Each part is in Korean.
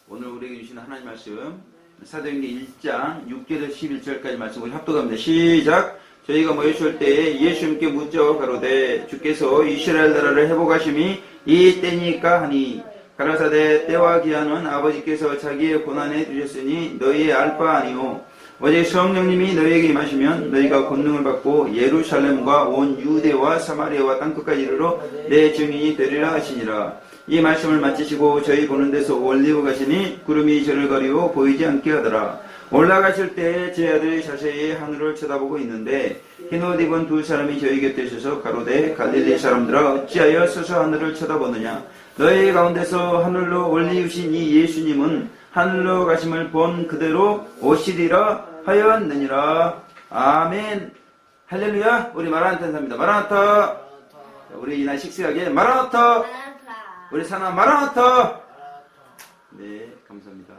오늘 우리에게 주시는 하나님 말씀 사도행전 1장 6절에서 11절까지 말씀 우리 합독합니다. 시작. 저희가 모였을 때에 예수님께 묻자 가로되 주께서 이스라엘 나라를 회복하심이 이 때니까 하니 가라사대 때와 기한은 아버지께서 자기의 고난에 주셨으니 너희의 알 바 아니오. 오직 성령님이 너희에게 임하시면 너희가 권능을 받고 예루살렘과 온 유대와 사마리아와 땅끝까지 이르러 내 증인이 되리라 하시니라. 이 말씀을 마치시고 저희 보는 데서 올리고 가시니 구름이 저를 가리고 보이지 않게 하더라. 올라가실 때 제 아들이 자세히 하늘을 쳐다보고 있는데 흰옷 입은 두 사람이 저희 곁에 있어서 가로되 갈릴리 사람들아 어찌하여 서서 하늘을 쳐다보느냐. 너희 가운데서 하늘로 올리우신 이 예수님은 하늘로 가심을 본 그대로 오시리라 하였느니라. 아멘. 할렐루야. 우리 마라나타 인사입니다. 마라나타. 우리 이날 식사하게 마라나타. 우리 사나 마라나타. 네, 감사합니다.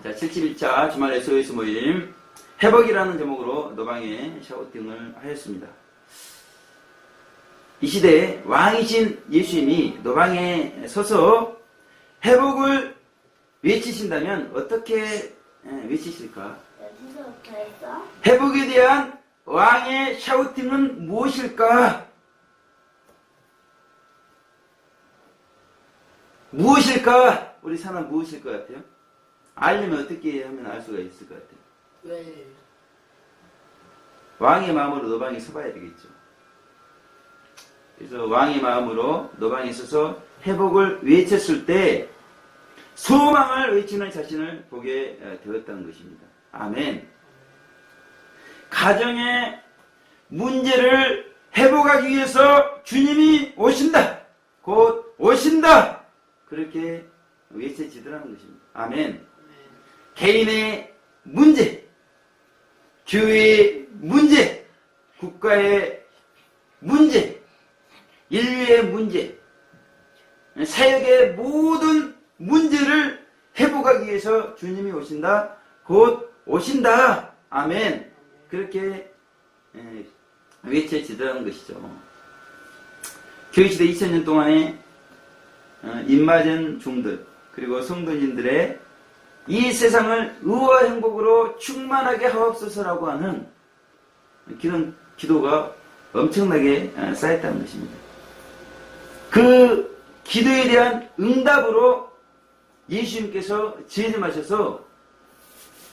자, 71차 주말 SOS 모임 회복이라는 제목으로 노방에 샤우팅을 하였습니다. 이 시대에 왕이신 예수님이 노방에 서서 회복을 외치신다면 어떻게 외치실까? 회복에 대한 왕의 샤우팅은 무엇일까? 무엇일까? 우리 사나 무엇일 것 같아요? 알려면 어떻게 하면 알 수가 있을 것 같아요? 왜? 왕의 마음으로 노방에 서봐야 되겠죠. 그래서 왕의 마음으로 노방에 서서 회복을 외쳤을 때 소망을 외치는 자신을 보게 되었다는 것입니다. 아멘. 가정의 문제를 회복하기 위해서 주님이 오신다. 곧 오신다. 그렇게 외쳐지더라는 것입니다. 아멘. 개인의 문제, 교회의 문제, 국가의 문제, 인류의 문제, 사역의 모든 문제를 회복하기 위해서 주님이 오신다. 곧 오신다. 아멘. 그렇게 외쳐지더라는 것이죠. 교회시대 2000년 동안에 입맞은 종들 그리고 성도님들의 이 세상을 의와 행복으로 충만하게 하옵소서라고 하는 그런 기도가 엄청나게 쌓였다는 것입니다. 그 기도에 대한 응답으로 예수님께서 재림하셔서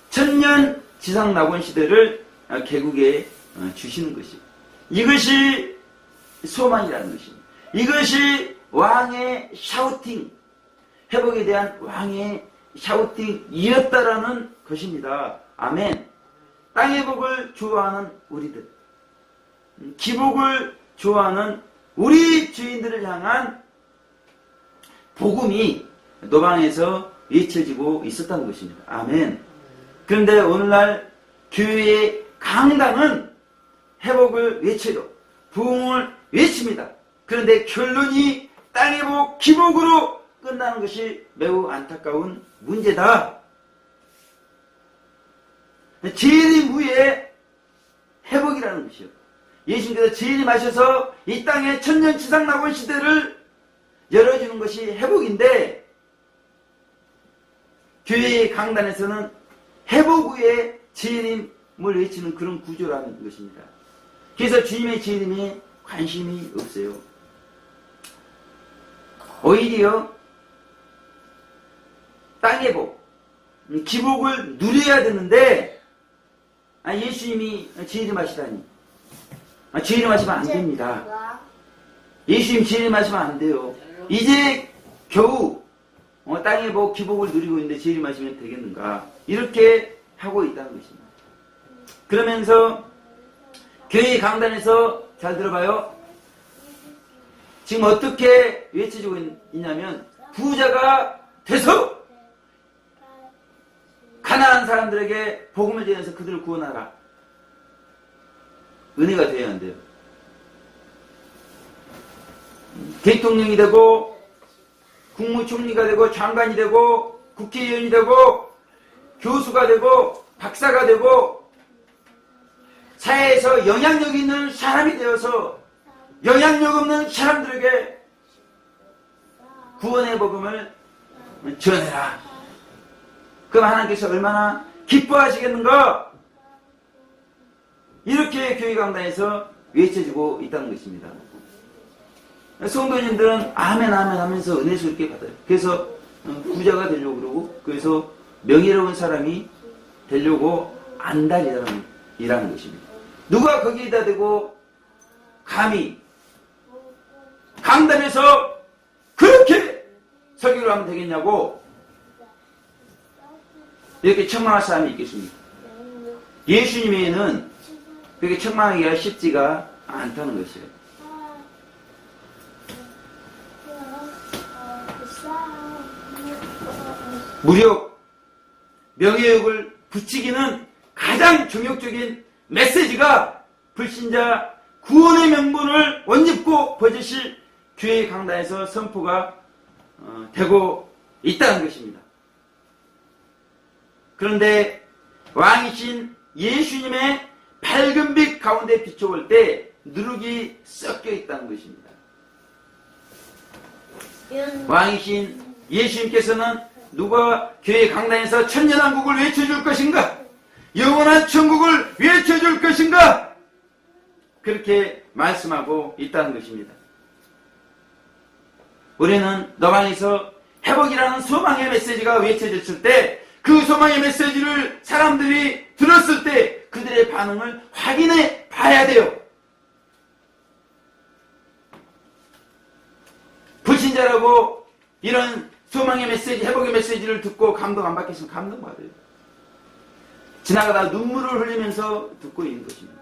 천년 지상 낙원 시대를 개국에 주시는 것입니다. 이것이 소망이라는 것입니다. 이것이 왕의 샤우팅, 회복에 대한 왕의 샤우팅이었다라는 것입니다. 아멘. 땅의 복을 좋아하는 우리들, 기복을 좋아하는 우리 주인들을 향한 복음이 노방에서 외쳐지고 있었다는 것입니다. 아멘. 그런데 오늘날 교회의 강단은 회복을 외쳐요. 부흥을 외칩니다. 그런데 결론이 땅의 복, 기복으로 끝나는 것이 매우 안타까운 문제다. 재림 후에 회복이라는 것이요. 예수님께서 재림하셔서 이 땅의 천년 지상 낙원 시대를 열어주는 것이 회복인데 교회의 강단에서는 회복 후에 재림을 외치는 그런 구조라는 것입니다. 그래서 주님의 재림에 관심이 없어요. 오히려 땅의 복, 기복을 누려야 되는데 예수님이 재림하시다니. 재림하시면 안 됩니다. 예수님 재림하시면 안 돼요. 이제 겨우 땅의 복, 기복을 누리고 있는데 재림하시면 되겠는가. 이렇게 하고 있다는 것입니다. 그러면서 교회 강단에서 잘 들어봐요. 지금 어떻게 외쳐지고 있냐면 부자가 돼서 가난한 사람들에게 복음을 전해서 그들을 구원하라. 은혜가 되어야 한대요. 대통령이 되고 국무총리가 되고 장관이 되고 국회의원이 되고 교수가 되고 박사가 되고 사회에서 영향력 있는 사람이 되어서 영향력 없는 사람들에게 구원의 복음을 전해라. 그럼 하나님께서 얼마나 기뻐하시겠는가? 이렇게 교회 강단에서 외쳐지고 있다는 것입니다. 성도님들은 아멘 아멘 하면서 은혜스럽게 받아요. 그래서 부자가 되려고 그러고, 그래서 명예로운 사람이 되려고 안달이라는 것입니다. 누가 거기에다 대고 감히 강단에서 그렇게 설교를 하면 되겠냐고 이렇게 책망할 사람이 있겠습니까? 예수님에는 그렇게 책망하기가 쉽지가 않다는 것이에요. 무력, 명예욕을 붙이기는 가장 정욕적인 메시지가 불신자 구원의 명분을 원짓고 버젓이 교회 강단에서 선포가 되고 있다는 것입니다. 그런데 왕이신 예수님의 밝은 빛 가운데 비춰볼 때 누룩이 섞여 있다는 것입니다. 왕이신 예수님께서는 누가 교회 강단에서 천년왕국을 외쳐줄 것인가? 영원한 천국을 외쳐줄 것인가? 그렇게 말씀하고 있다는 것입니다. 우리는 너방에서 회복이라는 소망의 메시지가 외쳐졌을 때 그 소망의 메시지를 사람들이 들었을 때 그들의 반응을 확인해 봐야 돼요. 불신자라고 이런 소망의 메시지, 회복의 메시지를 듣고 감동 안 받겠으면 감동받아요. 지나가다 눈물을 흘리면서 듣고 있는 것입니다.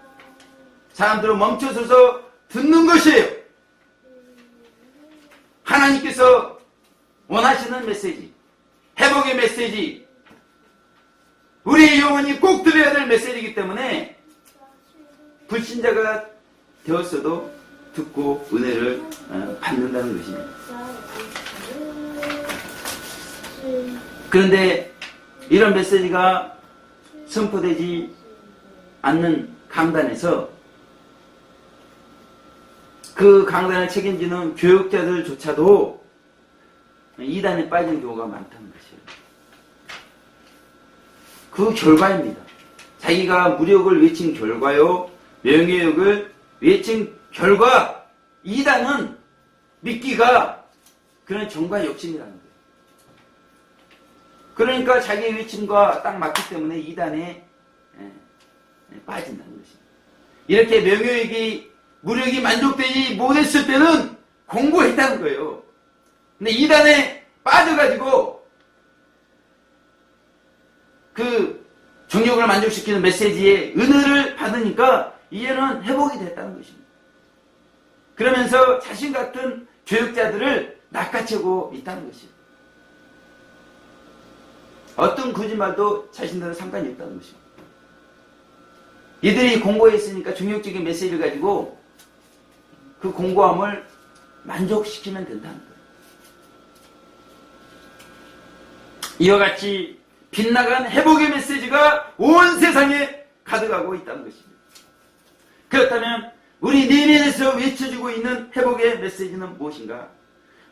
사람들은 멈춰서서 듣는 것이에요. 하나님께서 원하시는 메시지, 회복의 메시지, 우리의 영혼이 꼭 들어야 될 메시지이기 때문에 불신자가 되었어도 듣고 은혜를 받는다는 것입니다. 그런데 이런 메시지가 선포되지 않는 강단에서 그 강단을 책임지는 교육자들조차도 이단에 빠진 경우가 많다는 것이에요. 그 결과입니다. 자기가 무력을 외친 결과요, 명예욕을 외친 결과, 이단은 믿기가 그런 정과 욕심이라는 거예요. 그러니까 자기의 외침과 딱 맞기 때문에 이단에 빠진다는 것입니다. 이렇게 명예욕이, 무력이 만족되지 못했을 때는 공부했다는 거예요. 근데 이단에 빠져가지고 그 정욕을 만족시키는 메시지의 은혜를 받으니까 이제는 회복이 됐다는 것입니다. 그러면서 자신 같은 교육자들을 낚아채고 있다는 것입니다. 어떤 거짓말도 자신들은 상관이 없다는 것입니다. 이들이 공고했으니까 정욕적인 메시지를 가지고 그 공고함을 만족시키면 된다는 거예요. 이와 같이 빗나간 회복의 메시지가 온 세상에 가득하고 있다는 것입니다. 그렇다면 우리 내면에서 외쳐지고 있는 회복의 메시지는 무엇인가?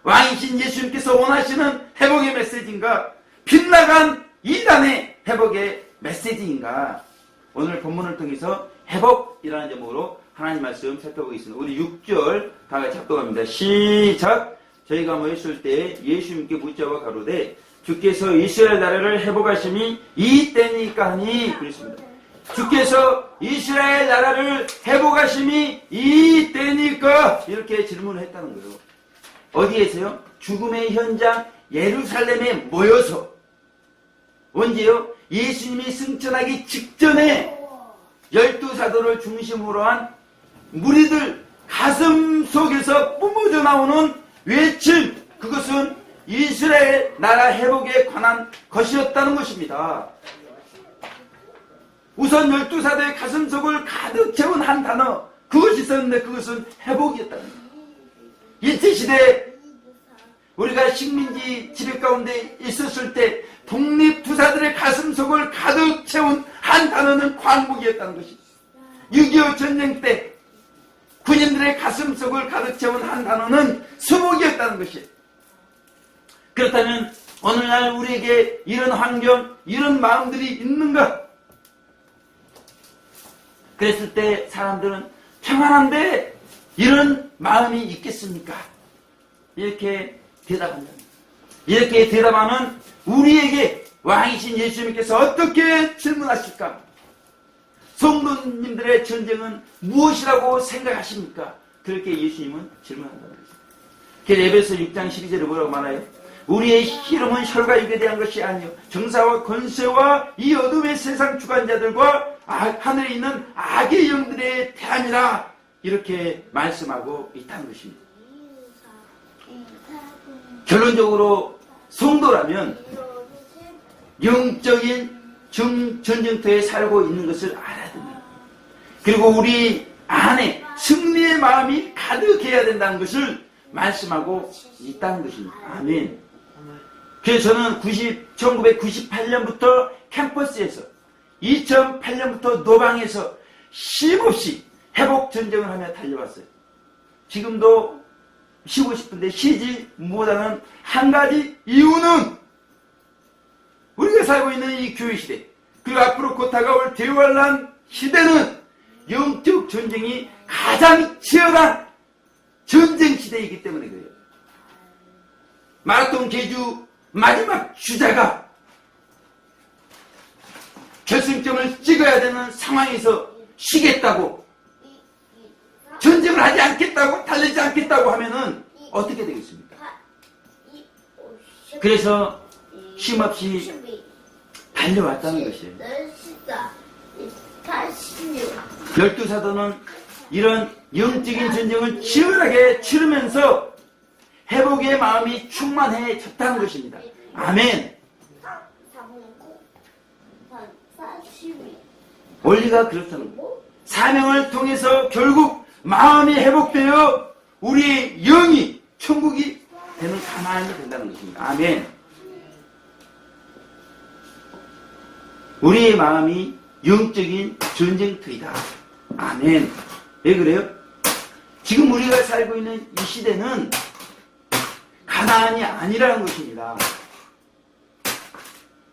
왕이신 예수님께서 원하시는 회복의 메시지인가? 빗나간 이단의 회복의 메시지인가? 오늘 본문을 통해서 회복이라는 제목으로 하나님 말씀 살펴보겠습니다. 우리 6절 다 같이 합독합니다. 시작! 저희가 모였을 때 예수님께 묻자와 가로되 주께서 이스라엘 나라를 회복하심이 이때니까 하니 그랬습니다. 주께서 이스라엘 나라를 회복하심이 이때니까 이렇게 질문을 했다는 거예요. 어디에서요? 죽음의 현장 예루살렘에 모여서. 언제요? 예수님이 승천하기 직전에 12사도를 중심으로 한 무리들 가슴 속에서 뿜어져 나오는 외침, 그것은 이스라엘 나라 회복에 관한 것이었다는 것입니다. 우선 12사도의 가슴속을 가득 채운 한 단어, 그것이 있었는데 그것은 회복이었다는 거예요. 일제시대 우리가 식민지 지배 가운데 있었을 때 독립투사들의 가슴속을 가득 채운 한 단어는 광복이었다는 것입니다. 6.25 전쟁 때 군인들의 가슴속을 가득 채운 한 단어는 수복이었다는 것이에요. 그렇다면 오늘날 우리에게 이런 환경, 이런 마음들이 있는가? 그랬을 때 사람들은 평안한데 이런 마음이 있겠습니까? 이렇게 대답한다. 이렇게 대답하면 우리에게 왕이신 예수님께서 어떻게 질문하실까? 성도님들의 전쟁은 무엇이라고 생각하십니까? 그렇게 예수님은 질문한다는 것입니다. 그래서 에베소 6장 12절에 뭐라고 말해요? 우리의 희름은 혈과 육에 대한 것이 아니요 정사와 권세와 이 어둠의 세상 주관자들과 하늘에 있는 악의 영들에 대함이라 이렇게 말씀하고 있다는 것입니다. 결론적으로 성도라면 영적인 전쟁터에 살고 있는 것을 알아야 됩니다. 그리고 우리 안에 승리의 마음이 가득해야 된다는 것을 말씀하고 있다는 것입니다. 아멘. 그래서 저는 1998년부터 캠퍼스에서 2008년부터 노방에서 쉼없이 회복 전쟁을 하며 달려왔어요. 지금도 쉬고 싶은데 쉬지 못하는 한 가지 이유는 우리가 살고 있는 이 교회 시대, 그리고 앞으로 곧 다가올 대환란 시대는 영적 전쟁이 가장 치열한 전쟁 시대이기 때문에 그래요. 마라톤 계주 마지막 주자가 결승점을 찍어야 되는 상황에서 쉬겠다고, 전쟁을 하지 않겠다고, 달리지 않겠다고 하면은 어떻게 되겠습니까? 그래서 쉼없이 달려왔다는 것이에요. 12사도는 이런 영적인 전쟁을 치열하게 치르면서 회복의 마음이 충만해졌다는 것입니다. 아멘. 원리가 그렇다는 거예요. 사명을 통해서 결국 마음이 회복되어 우리의 영이 천국이 되는 가만히 된다는 것입니다. 아멘. 우리의 마음이 영적인 전쟁터이다. 아멘. 왜 그래요? 지금 우리가 살고 있는 이 시대는 가나안이 아니라는 것입니다.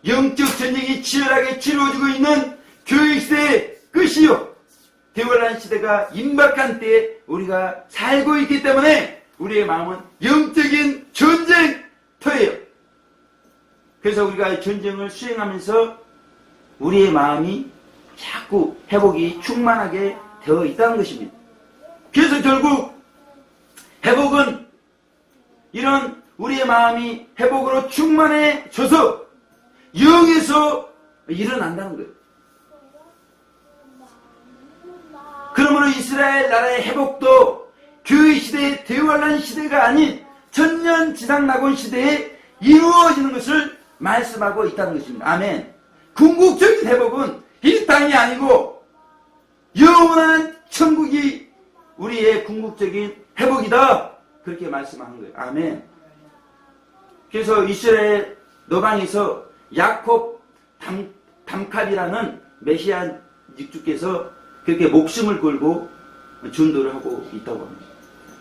영적 전쟁이 치열하게 치루어지고 있는 교회 시대의 끝이요, 대환란 시대가 임박한 때에 우리가 살고 있기 때문에 우리의 마음은 영적인 전쟁터예요. 그래서 우리가 전쟁을 수행하면서 우리의 마음이 자꾸 회복이 충만하게 되어 있다는 것입니다. 그래서 결국 회복은 이런 우리의 마음이 회복으로 충만해져서 영에서 일어난다는 거예요. 그러므로 이스라엘 나라의 회복도 교회 시대의 대환란 시대가 아닌 천년지상낙원 시대에 이루어지는 것을 말씀하고 있다는 것입니다. 아멘. 궁극적인 회복은 이 땅이 아니고 영원한 천국이 우리의 궁극적인 회복이다. 그렇게 말씀하는 거예요. 아멘. 그래서 이스라엘 노방에서 야콥 담칼이라는 메시아 육주께서 그렇게 목숨을 걸고 전도를 하고 있다고 합니다.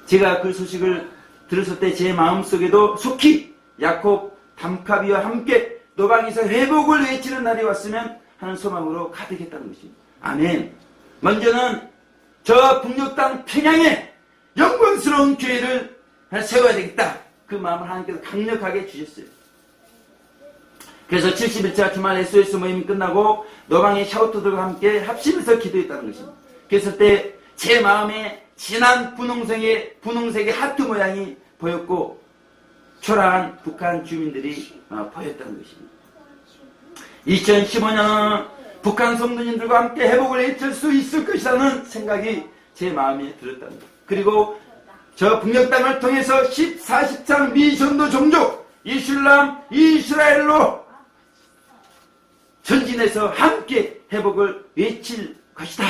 제가 그 소식을 들었을 때 제 마음속에도 속히 야콥 담칼이와 함께 노방에서 회복을 외치는 날이 왔으면 하는 소망으로 가득했다는 것입니다. 아멘. 먼저는 저 북녘 땅 평양에 영광스러운 교회를 세워야 되겠다. 그 마음을 하나님께서 강력하게 주셨어요. 그래서 71차 주말 SOS 모임이 끝나고 노방의 샤우트들과 함께 합심해서 기도했다는 것입니다. 그랬을 때 제 마음에 진한 분홍색의 하트 모양이 보였고 초라한 북한 주민들이 보였다는 것입니다. 2015년은 북한 성도님들과 함께 회복을 외칠 수 있을 것이라는 생각이 제 마음에 들었다는 것. 그리고 저 북녘 땅을 통해서 40창 미전도 종족 이슬람 이스라엘로 전진해서 함께 회복을 외칠 것이다.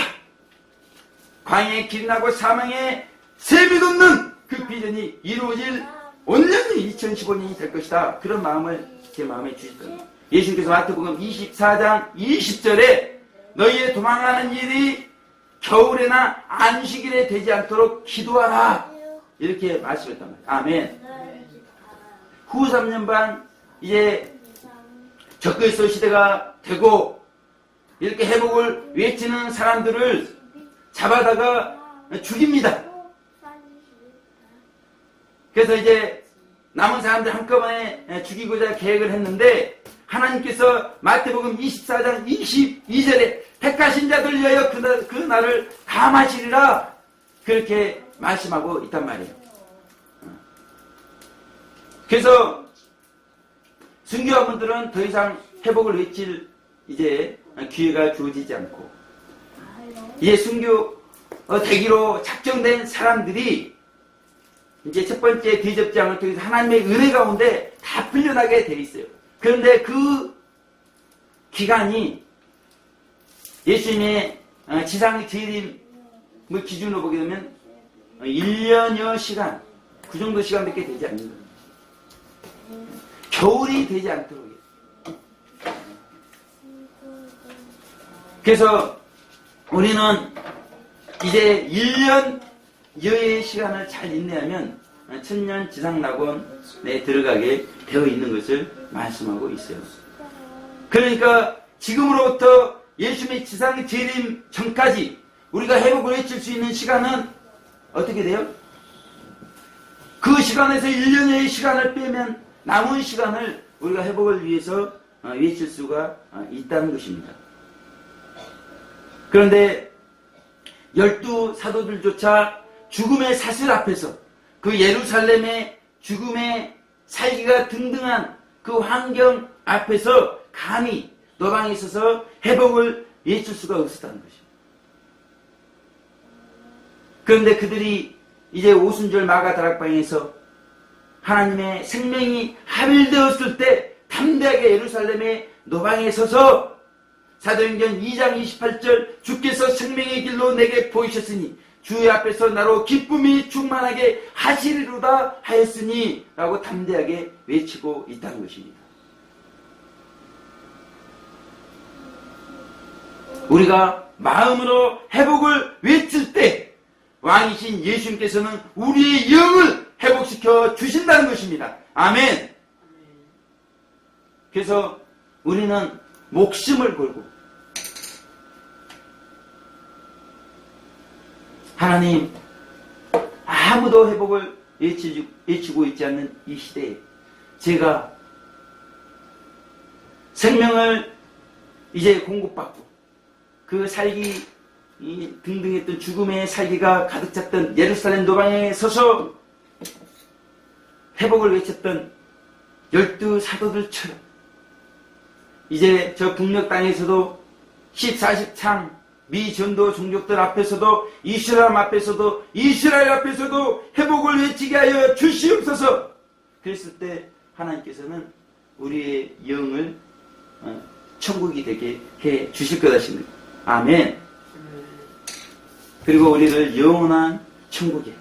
광야에 길이 나고 사망에 샘이 돋는 그 비전이 이루어질 온년이 2015년이 될 것이다. 그런 마음을 제 마음에 주셨다. 예수님께서 마태복음 24장 20절에 너희의 도망하는 일이 겨울에나 안식일에 되지 않도록 기도하라. 이렇게 말씀했단 말이에요. 아멘. 후 3년 반 이제 적그리스도 시대가 되고 이렇게 회복을 외치는 사람들을 잡아다가 죽입니다. 그래서 이제 남은 사람들 한꺼번에 죽이고자 계획을 했는데 하나님께서 마태복음 24장 22절에 택하신 자들 위하여 그 날을 감하시리라 그렇게 말씀하고 있단 말이에요. 그래서 순교한 분들은 더 이상 회복을 외칠 이제 기회가 주어지지 않고 이제 순교 되기로 작정된 사람들이 이제 첫 번째 대접장을 통해서 하나님의 은혜 가운데 다 풀려나게 돼 있어요. 그런데 그 기간이 예수님의 지상 재림을 기준으로 보게 되면 1년여 시간, 그 정도 시간밖에 되지 않는 거예요. 겨울이 되지 않도록. 그래서 우리는 이제 1년여의 시간을 잘 인내하면 천년 지상낙원에 들어가게 되어 있는 것을 말씀하고 있어요. 그러니까 지금으로부터 예수님의 지상 재림 전까지 우리가 회복을 외칠 수 있는 시간은 어떻게 돼요? 그 시간에서 1년여의 시간을 빼면 남은 시간을 우리가 회복을 위해서 외칠 수가 있다는 것입니다. 그런데 12사도들조차 죽음의 사슬 앞에서 그 예루살렘의 죽음의 살기가 등등한 그 환경 앞에서 감히 노방에 있어서 회복을 외칠 수가 없었다는 것입니다. 그런데 그들이 이제 오순절 마가다락방에서 하나님의 생명이 합일되었을 때 담대하게 예루살렘의 노방에 서서 사도행전 2장 28절 주께서 생명의 길로 내게 보이셨으니 주의 앞에서 나로 기쁨이 충만하게 하시리로다 하였으니 라고 담대하게 외치고 있다는 것입니다. 우리가 마음으로 회복을 외칠 때 왕이신 예수님께서는 우리의 영을 회복시켜 주신다는 것입니다. 아멘. 그래서 우리는 목숨을 걸고 하나님 아무도 회복을 외치고 있지 않는 이 시대에 제가 생명을 이제 공급받고 그 살기 등등했던 죽음의 살기가 가득 찼던 예루살렘 노방에 서서 회복을 외쳤던 12사도들처럼 이제 저 북녘 땅에서도 14십창 미전도 종족들 앞에서도 이스라엘 앞에서도 회복을 외치게 하여 주시옵소서. 그랬을 때 하나님께서는 우리의 영을 천국이 되게 해 주실 것이십니다. 아멘. 그리고 우리를 영원한 천국에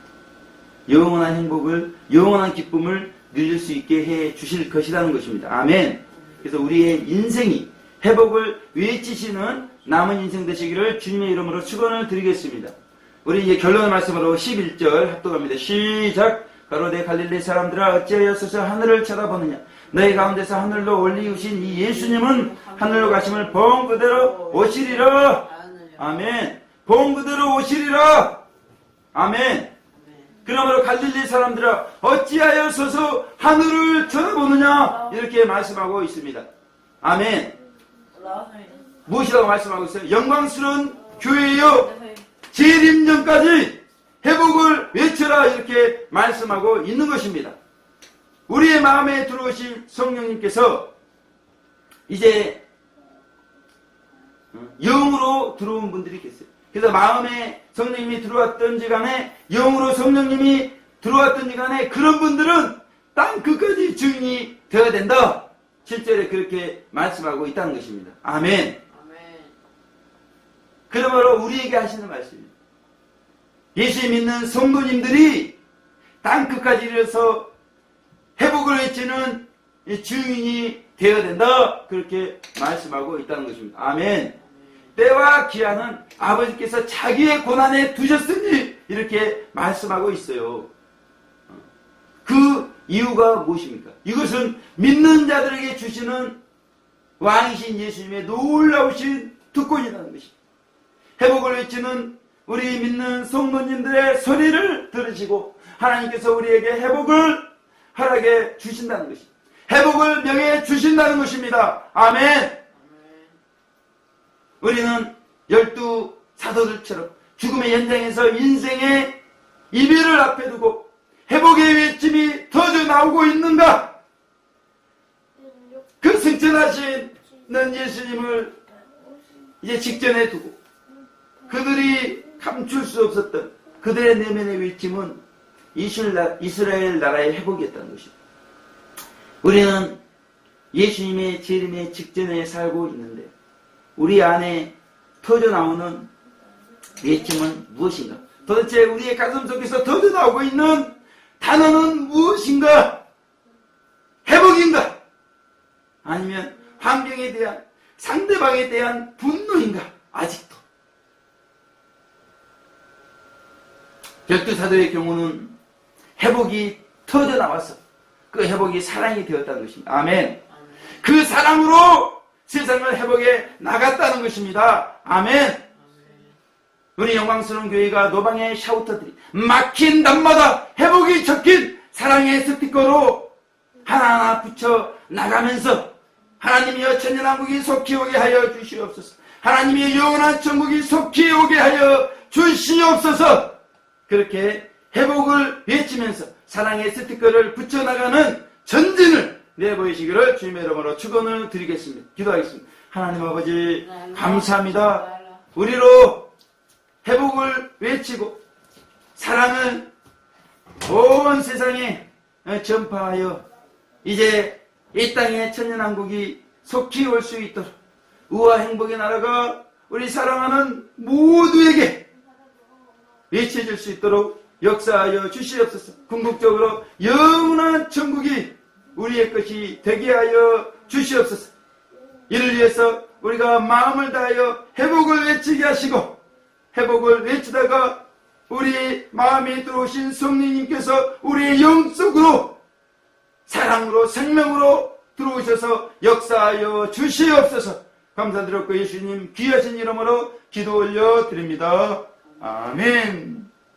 영원한 행복을 영원한 기쁨을 누릴 수 있게 해 주실 것이라는 것입니다. 아멘. 그래서 우리의 인생이 회복을 외치시는 남은 인생 되시기를 주님의 이름으로 축원을 드리겠습니다. 우리 이제 결론의 말씀으로 11절 합독합니다. 시작. 가로되 갈릴리 사람들아 어찌하여 서서 하늘을 쳐다보느냐. 너희 가운데서 하늘로 올리우신 이 예수님은 하늘로 가심을 본 그대로 오시리라. 아멘. 본 그대로 오시리라. 아멘. 그러므로 갈릴리 사람들아 어찌하여 서서 하늘을 쳐다보느냐 이렇게 말씀하고 있습니다. 아멘. 무엇이라고 말씀하고 있어요? 영광스러운 교회여 재림전까지 회복을 외쳐라 이렇게 말씀하고 있는 것입니다. 우리의 마음에 들어오신 성령님께서 이제 영으로 들어온 분들이 계세요. 그래서 마음에 성령님이 들어왔던지 간에 영으로 성령님이 들어왔던지 간에 그런 분들은 땅 끝까지 증인이 되어야 된다. 7절에 그렇게 말씀하고 있다는 것입니다. 아멘. 그러므로 우리에게 하시는 말씀입니다. 예수 믿는 성도님들이 땅 끝까지 이르러서 회복을 외치는 증인이 되어야 된다. 그렇게 말씀하고 있다는 것입니다. 아멘. 때와 기한은 아버지께서 자기의 고난에 두셨으니 이렇게 말씀하고 있어요. 그 이유가 무엇입니까? 이것은 믿는 자들에게 주시는 왕이신 예수님의 놀라우신 특권이라는 것입니다. 회복을 외치는 우리 믿는 성도님들의 소리를 들으시고 하나님께서 우리에게 회복을 허락해 주신다는 것입니다. 회복을 명해 주신다는 것입니다. 아멘. 우리는 12 사도들처럼 죽음의 현장에서 인생의 이별을 앞에 두고 회복의 외침이 터져 나오고 있는가? 그 승천하시는 예수님을 이제 직전에 두고 그들이 감출 수 없었던 그들의 내면의 외침은 이스라엘 나라의 회복이었다는 것입니다. 우리는 예수님의 재림의 직전에 살고 있는데 우리 안에 터져나오는 외침은 무엇인가? 도대체 우리의 가슴 속에서 터져나오고 있는 단어는 무엇인가? 회복인가? 아니면 환경에 대한 상대방에 대한 분노인가? 아직도. 열두 사도의 경우는 회복이 터져나와서 그 회복이 사랑이 되었다는 것입니다. 아멘. 그 사랑으로 세상을 회복해 나갔다는 것입니다. 아멘. 우리 영광스러운 교회가 노방의 샤우터들이 막힌 담마다 회복이 적힌 사랑의 스티커로 하나하나 붙여 나가면서 하나님이여 천년왕국이 속히 오게 하여 주시옵소서. 하나님이여 영원한 천국이 속히 오게 하여 주시옵소서. 그렇게 회복을 외치면서 사랑의 스티커를 붙여나가는 전진을 내보이시기를 주님의 이름으로 축원을 드리겠습니다. 기도하겠습니다. 하나님 아버지 감사합니다. 우리로 회복을 외치고 사랑을 온 세상에 전파하여 이제 이 땅에 천년왕국이 속히 올 수 있도록 의와 행복의 나라가 우리 사랑하는 모두에게 외쳐질 수 있도록 역사하여 주시옵소서. 궁극적으로 영원한 천국이 우리의 것이 되게 하여 주시옵소서. 이를 위해서 우리가 마음을 다하여 회복을 외치게 하시고 회복을 외치다가 우리 마음에 들어오신 성령님께서 우리의 영속으로 사랑으로 생명으로 들어오셔서 역사하여 주시옵소서. 감사드렸고 예수님 귀하신 이름으로 기도 올려 드립니다. 아멘.